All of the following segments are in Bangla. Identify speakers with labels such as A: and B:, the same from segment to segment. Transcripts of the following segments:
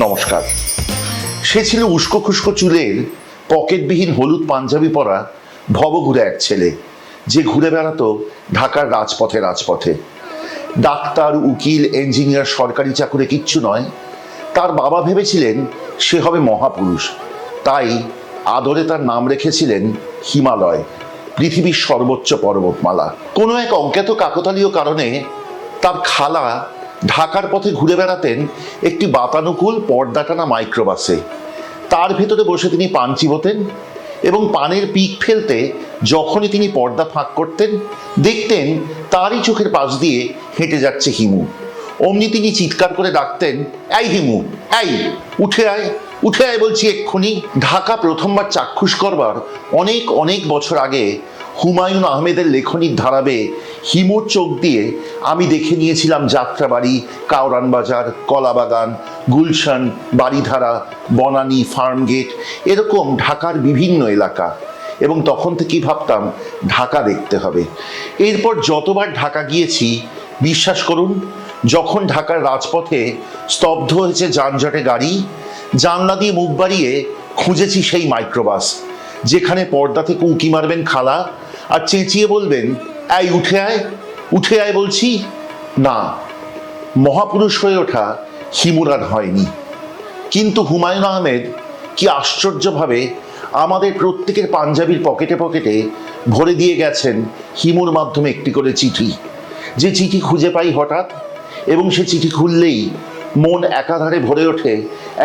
A: নমস্কার। সে ছিল উস্কো খুস্কো চুলের পকেটবিহীন হলুদ পাঞ্জাবি পরা ভবঘুরে এক ছেলে, যে ঘুরে বেড়াতো ঢাকার রাজপথে রাজপথে। ডাক্তার, উকিল, ইঞ্জিনিয়ার, সরকারি চাকুরে কিচ্ছু নয়। তার বাবা ভেবেছিলেন সে হবে মহাপুরুষ, তাই আদরে তার নাম রেখেছিলেন হিমালয়, পৃথিবীর সর্বোচ্চ পর্বতমালা। কোনো এক অজ্ঞাত কাকতালীয় কারণে তার খালা ঢাকার পথে ঘুরে বেড়াতেন একটি বাতানুকূল পর্দাটানা মাইক্রোবাসে। তার ভেতরে বসে তিনি পান চিবোতেন এবং পানের পিক ফেলতে যখনই তিনি পর্দা ফাঁক করতেন, দেখতেন তারই চোখের পাশ দিয়ে হেঁটে যাচ্ছে হিমু। অমনি তিনি চিৎকার করে ডাকতেন, এই হিমু, এই উঠে আয়, উঠে আয় বলছি এক্ষুনি। ঢাকা প্রথমবার চাক্ষুষ করবার অনেক অনেক বছর আগে হুমায়ুন আহমেদের লেখনীর ধারাবে হিমুর চোখ দিয়ে আমি দেখে নিয়েছিলাম যাত্রাবাড়ি, কাউরান বাজার, কলাবাগান, গুলশান, বাড়িধারা, বনানী, ফার্মগেট, এরকম ঢাকার বিভিন্ন এলাকা। এবং তখন থেকেই ভাবতাম ঢাকা দেখতে হবে। এরপর যতবার ঢাকা গিয়েছি, বিশ্বাস করুন, যখন ঢাকার রাজপথে স্তব্ধ হয়েছে যানজটে গাড়ি, জানলা দিয়ে মুখ বাড়িয়ে খুঁজেছি সেই মাইক্রোবাস, যেখানে পর্দা থেকে উঁকি মারবেন খালা আর চেঁচিয়ে বলবেন, এই উঠে আয়, উঠে আয় বলছি। না, মহাপুরুষ হয়ে ওঠা হিমুর আর হয়নি। কিন্তু হুমায়ুন আহমেদ কি আশ্চর্যভাবে আমাদের প্রত্যেকের পাঞ্জাবির পকেটে পকেটে ভরে দিয়ে গেছেন হিমুর মাধ্যমে একটি করে চিঠি। যে চিঠি খুঁজে পাই হঠাৎ, এবং সে চিঠি খুললেই মন একাধারে ভরে ওঠে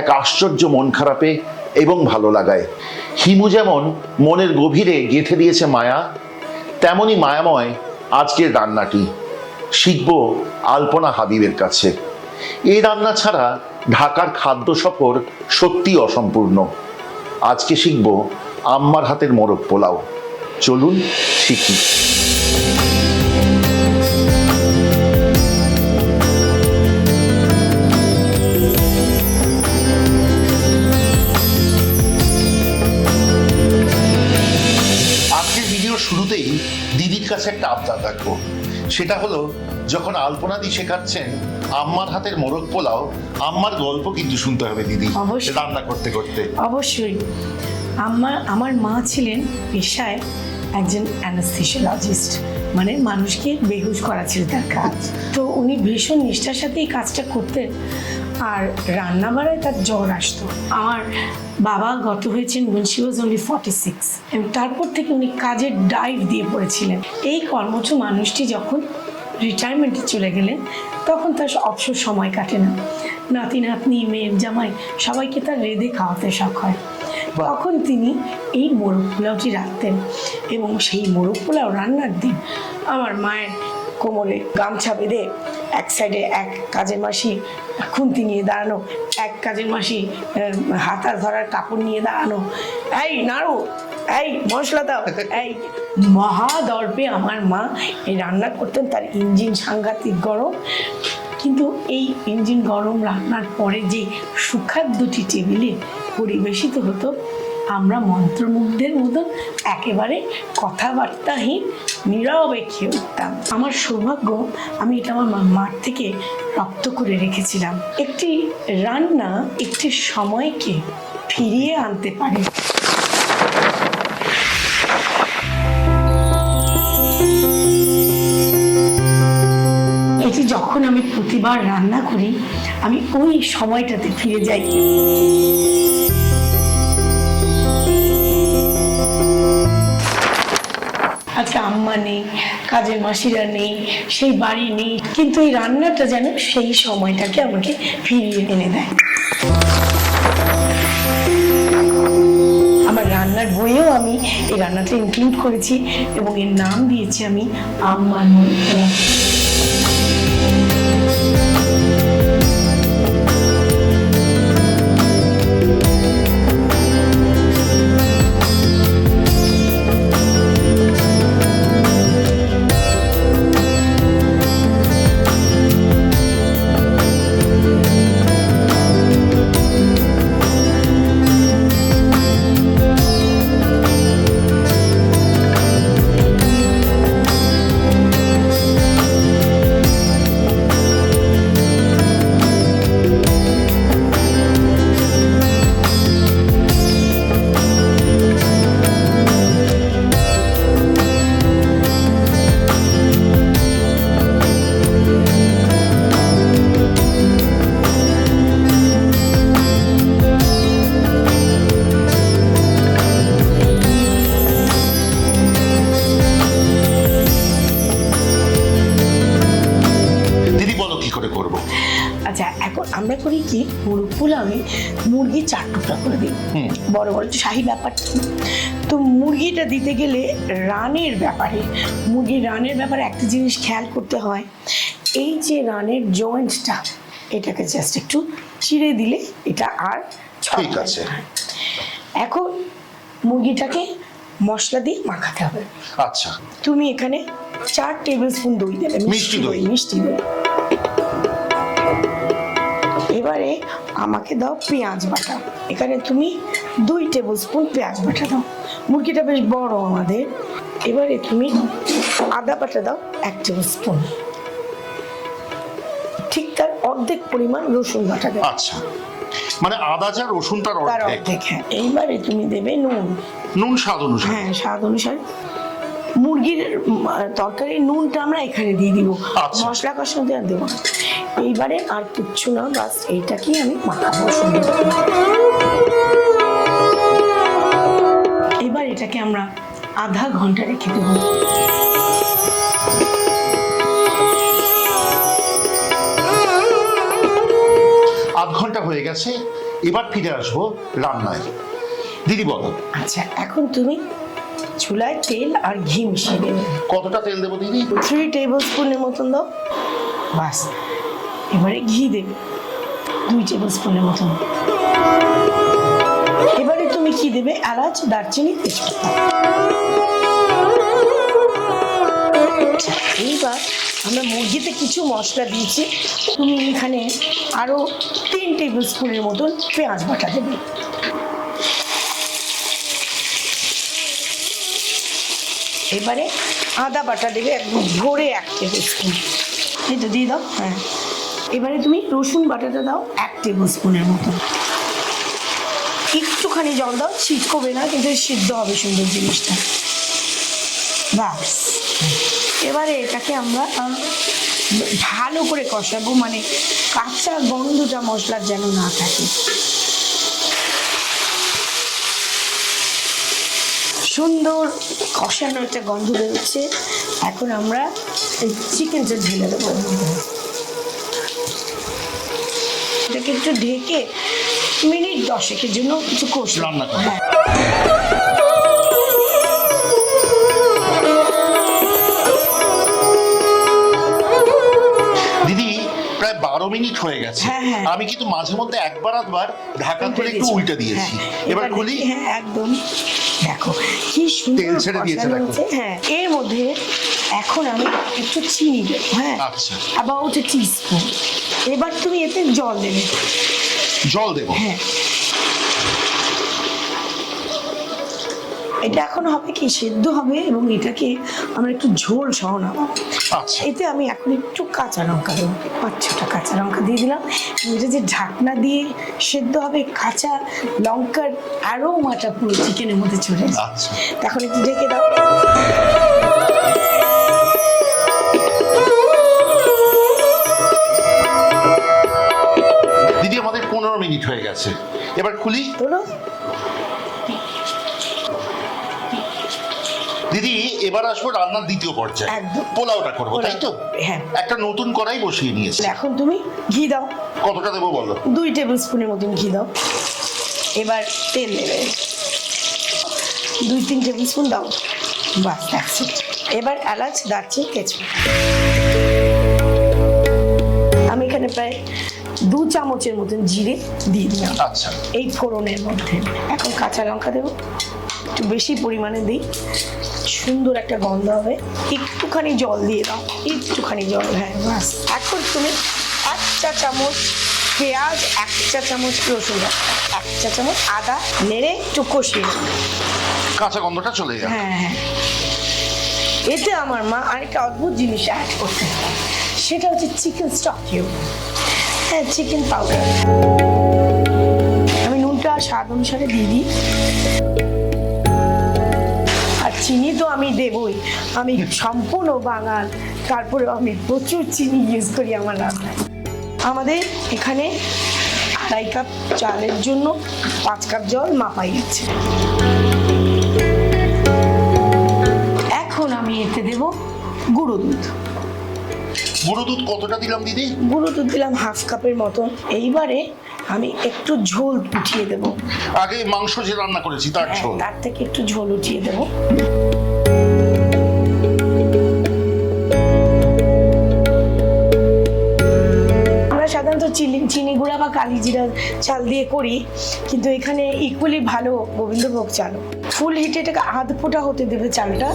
A: এক আশ্চর্য মন খারাপে এবং ভালো লাগায়। হিমু যেমন মনের গভীরে গেঁথে দিয়েছে মায়া, তেমনই মায়াময় আজকের রান্নাটি। শিখব আলপনা হাবিবের কাছে। এই রান্না ছাড়া ঢাকার খাদ্য সফর সত্যি অসম্পূর্ণ। আজকে শিখব আম্মার হাতের মোরগ পোলাও। চলুন শিখি। শুরুতেই দিদির কাছে একটা আবদার রাখবো। সেটা হলো, যখন আলপনাদি শেখাচ্ছেন আম্মার হাতের মোরগ পোলাও, আম্মার গল্প কিন্তু শুনতে হবে দিদি, রান্না করতে করতে।
B: অবশ্যই। আমার মা ছিলেন পেশায় একজন অ্যানাস্থেসিওলজিস্ট, মানে মানুষকে বেহুশ করা ছিল তার কাজ। তো উনি ভীষণ নিষ্ঠার সাথে এই কাজটা করতেন, আর রান্না বাড়ায় তার জ্বর আসতো। আমার বাবা গত হয়েছেন when she was only 46, এবং তারপর থেকে উনি কাজের ডাইভ দিয়ে পড়েছিলেন। এই কর্মঠ মানুষটি যখন রিটায়ারমেন্টে চলে গেলেন, তখন তার অবসর সময় কাটে না, নাতি নাতনি, মেয়ের জামাই সবাইকে তার রেঁধে খাওয়াতে শখ হয়। তখন তিনি এই মোরগ পোলাওটি রাখতেন, এবং সেই মোরগ পোলাও রান্নার দিন আমার মায়ের কোমরে গামছা বেঁধে এক সাইডে এক কাজের মাসি খুন্তি নিয়ে দাঁড়ানো, এক কাজের মাসি হাতার ধরার কাপড় নিয়ে দাঁড়ানো, এই নাড়ু, এই মশলা দাও, এই মহাদর্পে আমার মা এই রান্না করতেন। তার ইঞ্জিন সাংঘাতিক গরম, কিন্তু এই ইঞ্জিন গরম রান্নার পরে যে সুখাদ্যটি টেবিলে পরিবেশিত হতো, আমরা মন্ত্রমুগ্ধের মতন একেবারে কথাবার্তাহীন নীরবে খেয়ে উঠতাম। আমার সৌভাগ্য, আমি এটা আমার মার থেকে রপ্ত করে রেখেছিলাম। একটি রান্না একটি সময়কে ফিরিয়ে আনতে পারে। এটি যখন আমি প্রতিবার রান্না করি, আমি ওই সময়টাতে ফিরে যাই। আজকে আম্মা নেই, কাজের মাসিরা নেই, সেই বাড়ি নেই, কিন্তু এই রান্নাটা যেন সেই সময়টাকে আমাকে ফিরিয়ে এনে দেয়। আমার রান্নার বইয়েও আমি এই রান্নাটা ইনক্লুড করেছি, এবং এর নাম দিয়েছি আমি আম্মার মোরগ পোলাও। পোলাওয়ে মুরগি 4 টুকরা করে দিই, বড় বড়, শাহী ব্যাপারটা। তো মুরগিটা দিতে গেলে রানের ব্যাপারে একটা জিনিস খেয়াল করতে হয়, এই যে রানের জয়েন্টটা, এটাকে জাস্ট একটু চিড়ে দিলে এটা আর
A: ঠিক আছে।
B: এখন মুরগিটাকে মশলা দিয়ে মাখাতে হবে।
A: আচ্ছা,
B: তুমি এখানে 4 টেবিল স্পুন দই দেবে, মিষ্টি দই। এবারে আমাকে দাও পেঁয়াজ বাটা, এখানে তুমি 2 টেবিল স্পুন পেঁয়াজ বাটা দাও। মুরগিটা বেশ বড় আমাদের। এবারে তুমি আদা বাটা দাও 1 টেবিল স্পুন, ঠিক তার অর্ধেক পরিমাণ রসুন বাটা দাও।
A: আচ্ছা, মানে আদা যা রসুন তার অর্ধেক।
B: হ্যাঁ, এইবারে তুমি দেবে নুন স্বাদ অনুসারে। হ্যাঁ, স্বাদ অনুসারে। মুরগির তরকারি নুনটা আমরা এখানে দিয়ে দিব, মশলা কষাতে আর দেবো না। এইবারে আর কিচ্ছু না, বাস এইটাকেই আমি মাখাবো সুন্দর। এবার এটাকে আমরা আধা ঘন্টা রেখে দেবো।
A: আধ ঘন্টা হয়ে গেছে, এবার ফিরে আসবো রান্নায়। দিদি বলো।
B: আচ্ছা, এখন তুমি চুলায় তেল আর ঘি মিশিয়ে দেবে।
A: কতটা তেল দেবো দিদি?
B: 3 টেবিল স্পুনের মতন দাও, বাস। এবারে ঘি দেবে 2 টেবিল স্পুনের মতন। এবারে তুমি কি দেবে? এলাচ, দারচিনি, তেজপাতা। এইবার আমরা মুরগিতে কিছু মশলা দিয়েছি, তুমি এখানে আরো 3 টেবিল স্পুনের মতন পেঁয়াজ বাটা দেবে। এবারে আদা বাটা দেবে একদম ভরে 1 টেবিল স্পুন, এটা দিয়ে দাও। হ্যাঁ, এবারে তুমি রসুন বাটাটা দাও 1 টেবিল স্পুনের মতন। একটুখানি জল দাও, ছিটকবে না, কিন্তু সিদ্ধ হবে সুন্দর জিনিসটা। বাস, এবারে এটাকে আমরা ভালো করে কষাবো, মানে কাঁচা গন্ধটা মশলার যেন না থাকে। সুন্দর কষানো একটা গন্ধ বেরোচ্ছে। এখন আমরা এই চিকেনটা ঢেলে দেবো। এটাকে একটু ঢেকে মিনিট 10 জন্য কিছু কষে
A: রান্না করবো। দিদি প্রায় 12 মিনিট হয়ে গেছে। আমি কিন্তু মাঝে মধ্যে একবার আধবার ঢাকা খুলে একটু উল্টে দিয়েছি। এবার খুলি।
B: হ্যাঁ, একদম। দেখো কি সুন্দর
A: তেল ছেড়ে দিয়েছে।
B: হ্যাঁ, এর মধ্যে এখন আমি একটু চিনি দেবো। হ্যাঁ,
A: আচ্ছা,
B: অ্যাবাউট 1 টিস্পুন। এবার তুমি এতে জল দেবে।
A: জল দেবো?
B: হ্যাঁ, এটা এখন হবে কি, সেদ্ধ হবে, এবং এটাকে আমরা একটু ঝোল সহ নামাবো।
A: আচ্ছা,
B: এতে আমি এখন একটু কাঁচা লঙ্কা দেবো, 5-6টা কাঁচা লঙ্কা দিয়ে দিলাম। এটা যে ঢাকনা দিয়ে সেদ্ধ হবে, কাঁচা লঙ্কার অ্যারোমাটা পুরো চিকেনের মধ্যে চলে যায়।
A: আচ্ছা,
B: এখন একটু ঢেকে দাও।
A: দিদি আমাদের 15 মিনিট হয়ে গেছে, এবার খুলি।
B: বলো।
A: দিদি এবার আসবো রান্নার দ্বিতীয় পর্যায়ে।
B: একদম,
A: পোলাওটা করবো, তাই তো?
B: হ্যাঁ।
A: একটা নতুন কড়াই বসিয়ে নিয়েছি।
B: এখন তুমি ঘি দাও।
A: কতটা দেবো বলো?
B: 2 টেবিল স্পুনের মতন ঘি দাও। এবার তেল দেবে 2-3 টেবিল স্পুন দাও, বাস, দ্যাটস ইট। এবার এলাচ, দারচিনি, তেজপাতা। আমি এখানে প্রায় 2 চামচের মতন জিরে দিয়ে দিলাম।
A: আচ্ছা,
B: এই ফোড়নের মধ্যে এখন কাঁচা লঙ্কা দেবো, একটু বেশি পরিমাণে দিই, সুন্দর একটা গন্ধ হবে। একটুখানি জল দিয়ে দাও, একটুখানি জল। হ্যাঁ, বাস। এখন তুমি 1 চা চামচ পেঁয়াজ, 1 চা চামচ রসুন, 1 চা চামচ আদা নেড়ে একটু কষিয়ে।
A: কাঁচা গন্ধটা চলে যাবে।
B: হ্যাঁ, হ্যাঁ। এতে আমার মা আরেকটা অদ্ভুত জিনিস অ্যাড করতে হয়, সেটা হচ্ছে চিকেন স্টক কিউব। হ্যাঁ, চিকেন পাউডার। আমি নুনটা স্বাদ অনুসারে দিয়ে দিই, আর চিনি তো আমি দেবই। আমি সম্পূর্ণ বাঙাল, তারপরে আমি প্রচুর চিনি ইউজ করি আমার রান্নায়। আমাদের এখানে 2.5 কাপ চালের জন্য 5 কাপ জল মাপাই যাচ্ছে। এখন আমি এতে দেব গুঁড়ো দুধ।
A: গুঁড়ো দুধ কতটা দিলাম দিদি?
B: গুঁড়ো দুধ দিলাম 1/2 কাপের মতন। এইবারে আমি একটু ঝোল উঠিয়ে দেবো।
A: আগে মাংস যে রান্না করেছি তার ঝোল,
B: তার থেকে একটু ঝোল উঠিয়ে দেবো। আমরা সাধারণত চিনি গুঁড়া বা কালি জিরা চাল দিয়ে করি, কিন্তু এখানে ইকুয়ালি ভালো গোবিন্দভোগ চাল। ফুল হিটে এটাকে আধ ফোঁটা হতে দেবে চালটা।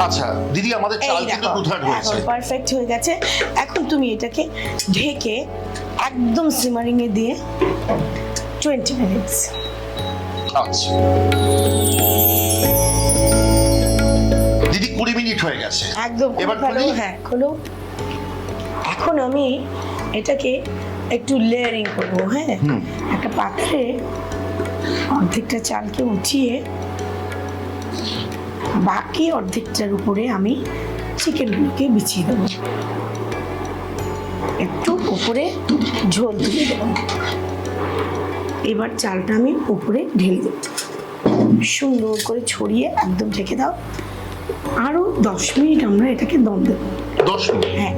A: আচ্ছা দিদি, আমাদের চাল কিন্তু দুধার হয়েছে,
B: পারফেক্ট হয়ে গেছে। এখন তুমি এটাকে ঢেকে একদম সিমারিং এ দিয়ে 20 মিনিটস।
A: আচ্ছা দিদি 20 মিনিট হয়ে গেছে
B: একদম
A: এবার
B: ভালো।
A: খুলি?
B: হ্যাঁ খোলো। এখন আমি এটাকে একটু লেয়ারিং করবো। হ্যাঁ, একটা পাত্রে অর্ধেকটা চালকে উঠিয়ে বাকি অর্ধেকটার উপরে আমি চিকেনগুলোকে বিছিয়ে দেবো। একটু উপরে ঝোল দিয়ে দেবো। এবার চালটা আমি উপরে ঢেলে দেবো, সুন্দর করে ছড়িয়ে একদম ঢেকে দাও। আরো 10 মিনিট আমরা এটাকে দম দেবো।
A: 10 মিনিট?
B: হ্যাঁ।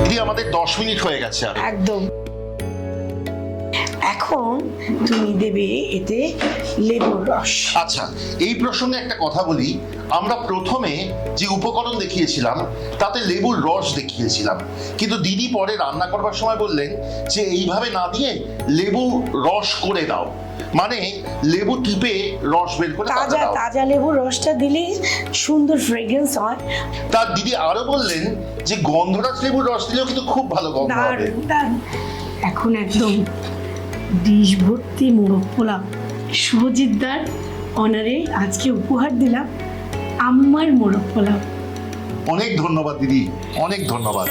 A: দিদি আমাদের 10 মিনিট হয়ে গেছে।
B: একদম। এখন তুমি দেবে এতে লেবুর রস।
A: আচ্ছা, এই প্রসঙ্গে একটা কথা বলি। আমরা প্রথমে যে উপকরণ দেখিয়েছিলাম তাতে লেবুর রস দেখিয়েছিলাম, কিন্তু দিদি পরে রান্না করবার সময় বললেন যে এইভাবে না দিয়ে লেবু রস করে দাও, মানে লেবু টিপে রস বের করে
B: তাজা তাজা লেবুর রসটা দিলে সুন্দর ফ্রেগ্রেন্স হয়।
A: তার দিদি আরো বললেন যে গন্ধরাজ লেবুর রস দিলেও কিন্তু খুব ভালো গন্ধ হবে।
B: এখন একদম ডিশ ভর্তি মোরগ পোলাও শুভজিৎদার অনারে আজকে উপহার দিলাম আম্মার মোরগ পোলাও।
A: অনেক ধন্যবাদ দিদি, অনেক ধন্যবাদ।